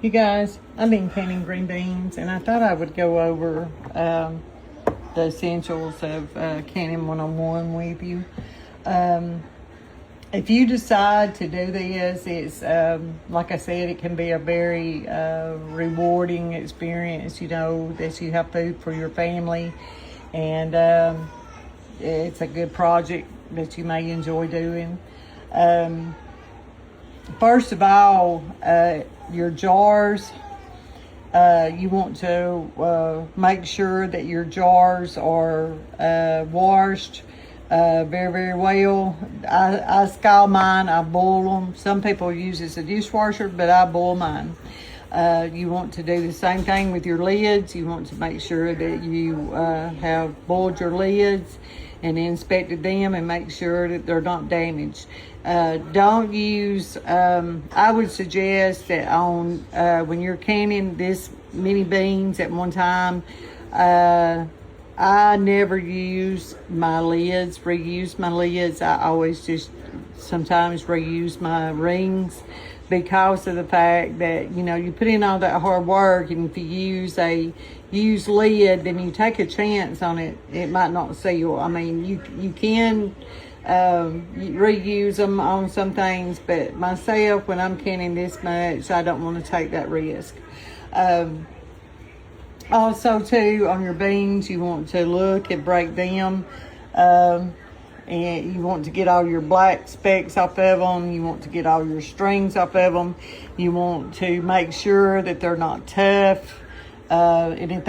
You guys, I've been canning green beans, and I thought I would go over the essentials of canning 101 with you. If you decide to do this, it's like I said, it can be a very rewarding experience. You know that you have food for your family, and it's a good project that you may enjoy doing. First of all, your jars, you want to make sure that your jars are washed very, very well. I scald mine, I boil them. Some people use it as a dishwasher, but I boil mine. You want to do the same thing with your lids. You want to make sure that you have boiled your lids and inspected them and make sure that they're not damaged. Don't use, I would suggest that on when you're canning this many beans at one time, I never use my lids, reuse my lids. I always just sometimes reuse my rings because of the fact that, you know, you put in all that hard work, and if you use a used lid, then you take a chance on it, it might not seal. I mean, you can reuse them on some things, but myself, when I'm canning this much, I don't want to take that risk. Also too, on your beans, you want to look and break them, and you want to get all your black specks off of them. You want to get all your strings off of them. You want to make sure that they're not tough, and if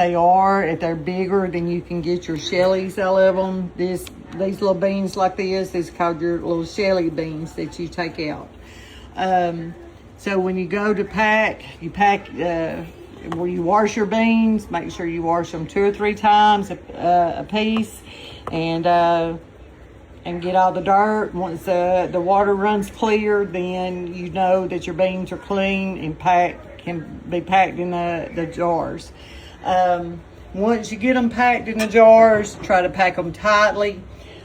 they're bigger, then you can get your shellies out of them. These little beans like this is called your little shelly beans that you take out. So when you go to pack, you pack where you wash your beans. Make sure you wash them 2 or 3 times a piece, and get all the dirt. Once the water runs clear, then you know that your beans are clean and can be packed in the jars. Once you get them packed in the jars, try to pack them tightly.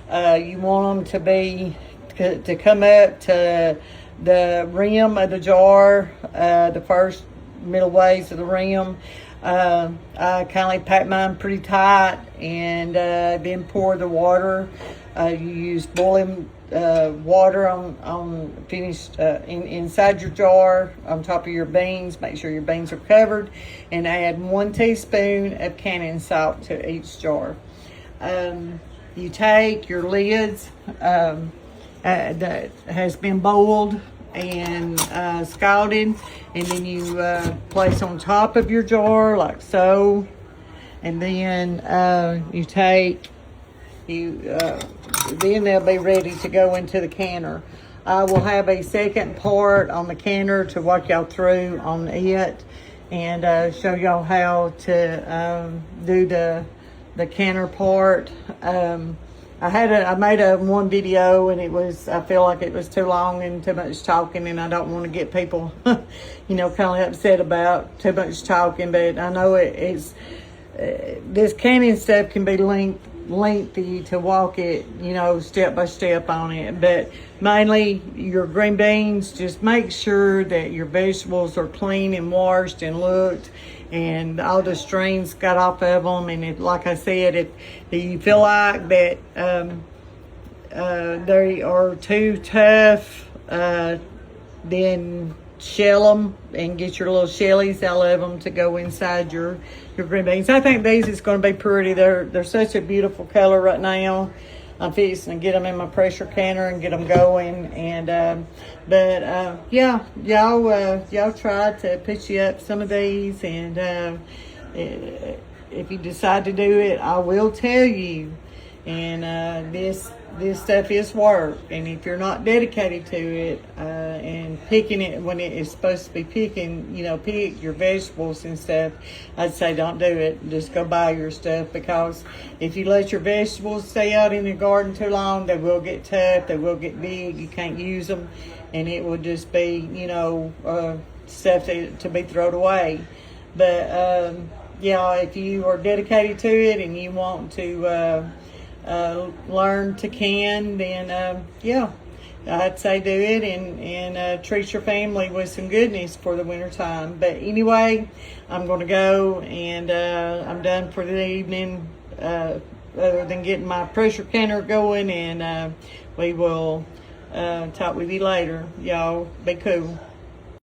You want them to come up to the rim of the jar, the first middle ways of the rim. I kind of pack mine pretty tight, and then pour the water. You use boiling water on finished inside your jar on top of your beans. Make sure your beans are covered, and add 1 teaspoon of canning salt to each jar. You take your lids that has been boiled and scalded, and then you place on top of your jar like so, and then then they'll be ready to go into the canner. I will have a second part on the canner to walk y'all through on it, and show y'all how to do the canner part. I made one video, and I feel like it was too long and too much talking, and I don't want to get people, kind of upset about too much talking. But I know it's this canning stuff can be lengthy to walk it, step by step on it. But mainly your green beans, just make sure that your vegetables are clean and washed and looked, and all the strings got off of them. And like I said, if you feel like that they are too tough, then shell them and get your little shellies out of them to go inside your green beans. I think these is going to be pretty. They're such a beautiful color right now. I'm fixing to get them in my pressure canner and get them going. And yeah, y'all try to put you up some of these, and if you decide to do it, I will tell you. And this stuff is work, and if you're not dedicated to it and picking it when it is supposed to be pick your vegetables and stuff, I'd say don't do it. Just go buy your stuff, because if you let your vegetables stay out in the garden too long, they will get tough, they will get big, you can't use them, and it will just be stuff to be thrown away. But if you are dedicated to it and you want to learn to can, then I'd say do it and treat your family with some goodness for the winter time. But anyway, I'm going to go, and I'm done for the evening, other than getting my pressure canner going, and we will talk with you later. Y'all be cool.